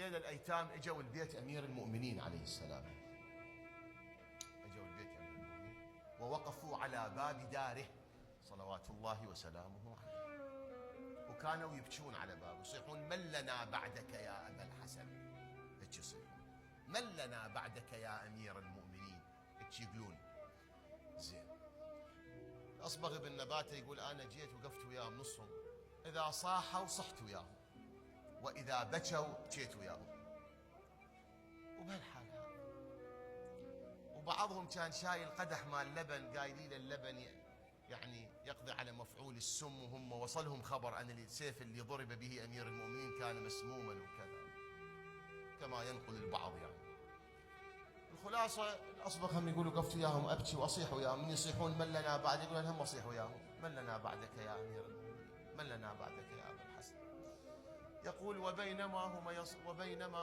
ليلة الأيتام اجوا البيت أمير المؤمنين عليه السلام، اجوا البيت أمير المؤمنين ووقفوا على باب داره صلوات الله وسلامه عليه، وكانوا يبكون على بابه يصيحون: من لنا بعدك يا أبا الحسن؟ هيك يصيحون: من لنا بعدك يا أمير المؤمنين؟ هيك يقولون. زين، أصبغ بن نباتة يقول: أنا جيت وقفت وياهم نصهم، إذا صاحوا صحت وياهم، وإذا بكوا بكيت وياهم، وبهالحال هذا. وبعضهم كان شايل قدح مال لبن، قايلين اللبن يعني يقضي على مفعول السم، وهم وصلهم خبر أن السيف اللي ضرب به أمير المؤمنين كان مسموما وكذا، كما ينقل البعض يعني. الخلاصة الأصبغ هم يقولوا: قفت وياهم أبكي وأصيح وياهم، من يصيحون: من لنا بعد؟ يقول: هم أصيح وياهم: من لنا بعدك يا أمير المؤمنين؟ من لنا بعدك يا أبا الحسن؟ يقول: وبينما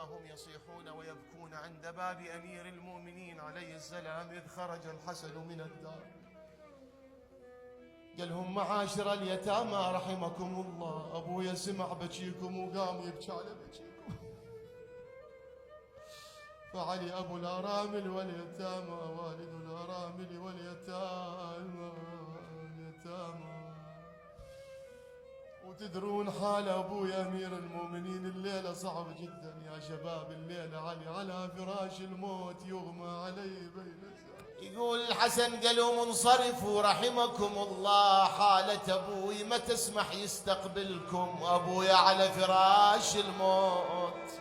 هم يصيحون ويبكون عند باب أمير المؤمنين عليه السلام، إذ خرج الحسن من الدار. قال لهم: معاشر اليتامى رحمكم الله، أبويا سمع بكيكم وقام يبكي على بكيكم، فعلي أبو الأرامل واليتامى والد الأرامل واليتامى. وتدرون حال أبوي أمير المؤمنين الليلة صعب جدا يا شباب، الليلة على فراش الموت يغمى عليه بين الزمان. يقول الحسن: قالوا: منصرفوا رحمكم الله، حالة أبوي ما تسمح يستقبلكم، أبوي على فراش الموت،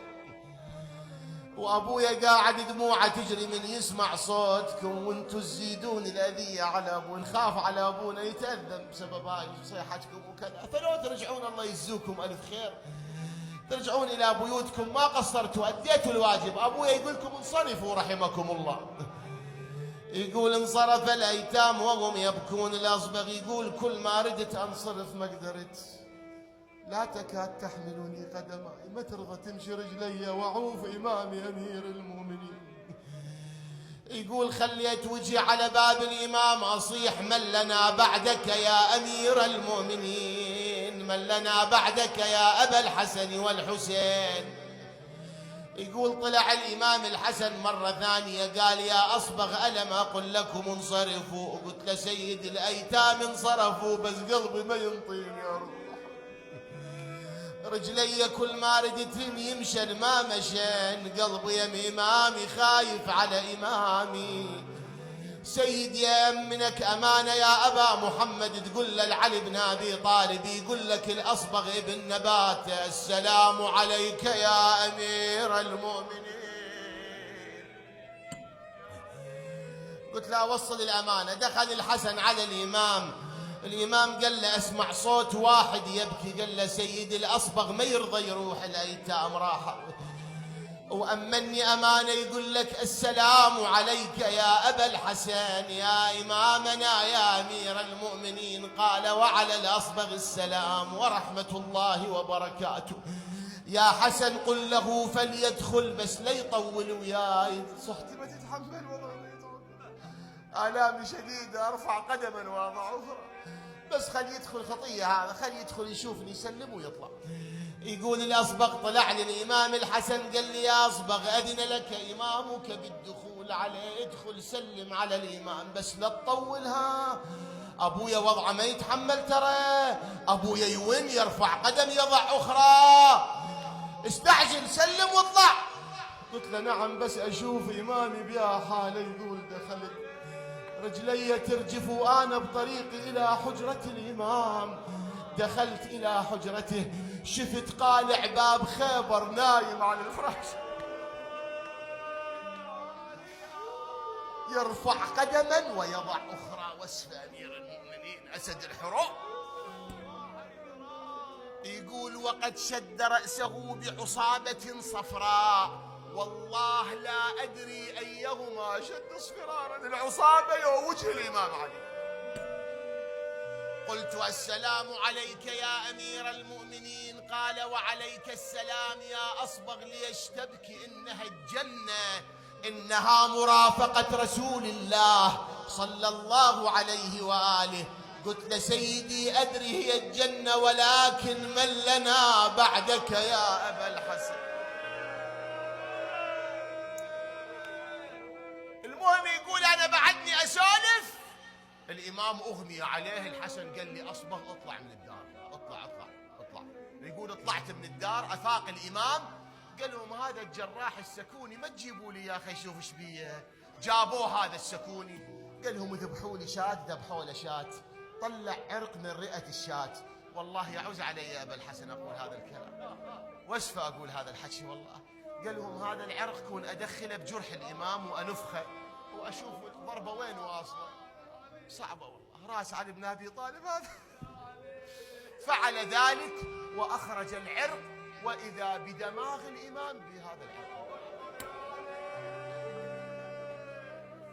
وأبويا قاعد دموعه تجري من يسمع صوتكم، وانتم تزيدون الأذية على أبونا، نخاف على أبونا يتأذى بسبب هاي صيحتكم وكذا، فلو ترجعون الله يجزوكم ألف خير، ترجعون إلى بيوتكم، ما قصرتوا، أديتوا الواجب. أبويا يقول لكم: انصرفوا رحمكم الله. يقول: انصرف الأيتام وهم يبكون. الأصبغ يقول: كل ما ردت أنصرف ما قدرت، لا تكاد تحملني قدماي، ما ترضى تمشي رجلي وعوف إمامي أمير المؤمنين. يقول: خليت وجهي على باب الإمام أصيح: من لنا بعدك يا أمير المؤمنين؟ من لنا بعدك يا أبا الحسن والحسين؟ يقول: طلع الإمام الحسن مرة ثانية قال: يا أصبغ ألم أقل لكم انصرفوا؟ قلت له: سيد الأيتام انصرفوا، بس قلبي ما ينطيني يا رب، رجلي كل ما ردت يمشن ما مشن، قلبي يا إمامي خايف على إمامي. سيد يأمنك أمانة يا أبا محمد، تقول للعلي بن أبي طالب يقول لك الأصبغ ابن نباتة: السلام عليك يا أمير المؤمنين. قلت له: وصل الأمانة. دخل الحسن على الإمام قال له: أسمع صوت واحد يبكي. قال له: سيد الأصبغ ما يرضى يروح الأيتام، راح وأمني أمانة يقول لك: السلام عليك يا أبا الحسن يا إمامنا يا أمير المؤمنين. قال: وعلى الأصبغ السلام ورحمة الله وبركاته. يا حسن قل له فليدخل، بس لا يطول وياي، صحتي ما تتحمل والله، آلامي شديدة، أرفع قدما وأضع أخرى، بس خلي يدخل خطية هذا، خلي يدخل يشوفني يسلم ويطلع. يقول الأصبغ طلع للإمام الحسن قال لي: يا أصبغ أذن لك إمامك بالدخول عليه، ادخل سلم على الإمام، بس لا تطولها، أبويا وضعه ما يتحمل، ترى أبويا يون يرفع قدم يضع أخرى، استعجل سلم واطلع. قلت له: نعم، بس أشوف إمامي بها حاله. يقول: دخلت رجلي ترجف وأنا بطريقي إلى حجرة الإمام، دخلت إلى حجرته، شفت قالع باب خيبر نايم على الفراش، يرفع قدما ويضع أخرى، وصف أمير المؤمنين أسد الحروب. يقول: وقد شد رأسه بعصابة صفراء، والله لا أدري أيهما شد اصفرارا، العصابة ووجه الإمام علي. قلت: السلام عليك يا أمير المؤمنين. قال: وعليك السلام يا أصبغ، ليش تبكي؟ إنها الجنة، إنها مرافقة رسول الله صلى الله عليه وآله. قلت له: سيدي أدري هي الجنة، ولكن من لنا بعدك يا أبا الحسن؟ الإمام أغمي عليه. الحسن قال لي أصبغ اطلع من الدار، اطلع. يقول طلعت من الدار، أفاق الإمام قال لهم هذا الجراح السكوني ما تجيبوا لي يا أخي شوف ايش بيه. جابوه هذا السكوني، قال لهم ذبحوا لي شاة، ذبحوا له شاة، طلع عرق من رئة الشاة. والله يعوز علي يا أبا الحسن أقول هذا الكلام، واسفة أقول هذا الحكي والله. قال لهم هذا العرق كون أدخله بجرح الإمام وأنفخه وأشوف ضربة وين واصلة. صعبة والله. راس علي بن أبي طالب هذا فعل ذلك وأخرج العرق، وإذا بدماغ الإمام بهذا العرق.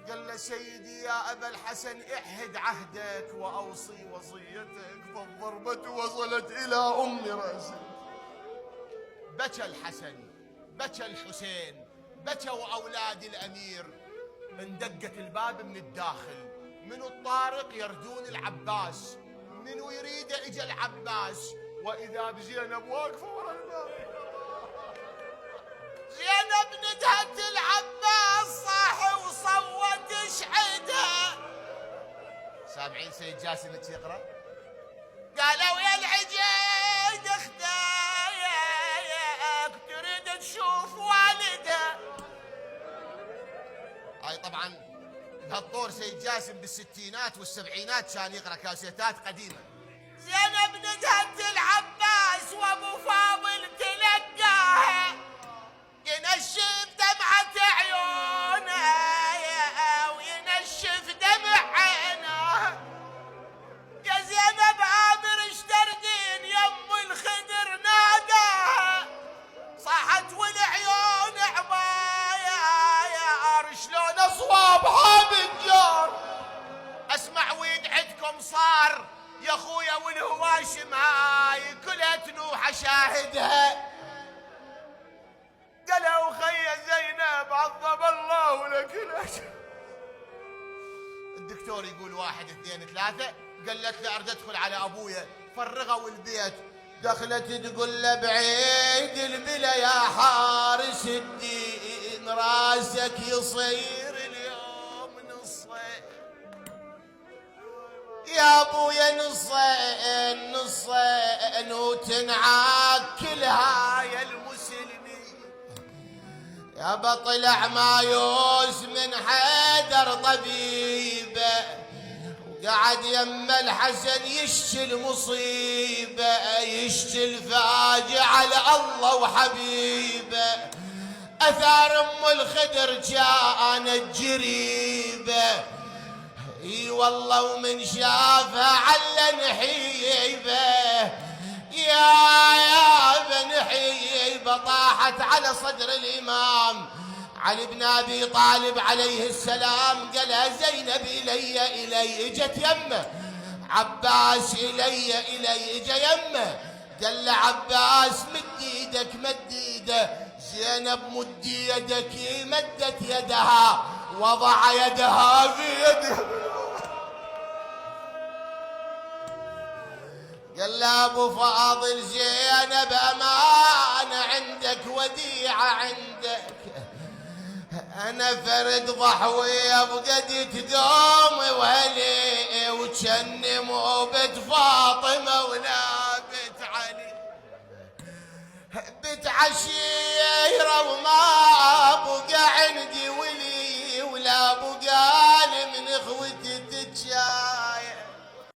قال له سيدي يا أبا الحسن اعهد عهدك وأوصي وصيتك، فالضربة وصلت إلى أم رأسه. بكى الحسن، بكى الحسين، بكوا أولاد الأمير. اندقت الباب من الداخل، منو الطارق يردون العباس، منو يريد اجى العباس، وإذا بزينب واقفة ورا الباب. زينب ندهت العباس صاحي وصوت اشحدها. سامعين سيد جاسم يقرأ؟ قالوا يا العجيد اختاياك تريد تشوف والدها. هاي طبعا بهالطور سيد جاسم بالستينات والسبعينات كان يقرأ كاسيتات قديمة. زينب ندهت العباس وابو فاضل تلقاها ينشف دمعة عيونها وينشف دمع عينها. يا زينب عامر اشتردين يم الخدر ناداها، صاحت والعيون عبايا شلون اصواب حامد جار. اسمع ويد عندكم صار يا اخويا والهواشم هاي كلها تنوح اشاهدها. قالوا خي زينب عظم الله لك الاجر. الدكتور يقول 1 2 3، قالت له اريد ادخل على ابويا. فرغوا البيت، دخلت تقول له بعيد البلا يا حارس الدين راسك يصير اليوم نصين. يا ابويا نصين وتنعاكل هاي المسلمين. يا بطلع مايوس من حيدر طبيبه، قعد يم الحسن يشتي المصيبة، يشتي الفاجعة لله وحبيبه. أثار أم الخدر كانت جريبة، اي والله ومن شافها على نحيبه. يا بن حيبة طاحت على صدر الإمام علي بن أبي طالب عليه السلام. قالها زينب إلي اجت يمه. عباس إلي اجا يمه. قال له عباس مد ايدك مد ايده. زينب مد يدك، مدت يدها وضع يدها في يده. قال له ابو فاضل زينب امانه عندك، وديعه عندك. انا فرد ضحويه بقد تقوم وهلي، وجني مو بنت فاطمه ولا بنت علي. بنت عشيره وما بقى عندي ولي ولا بقى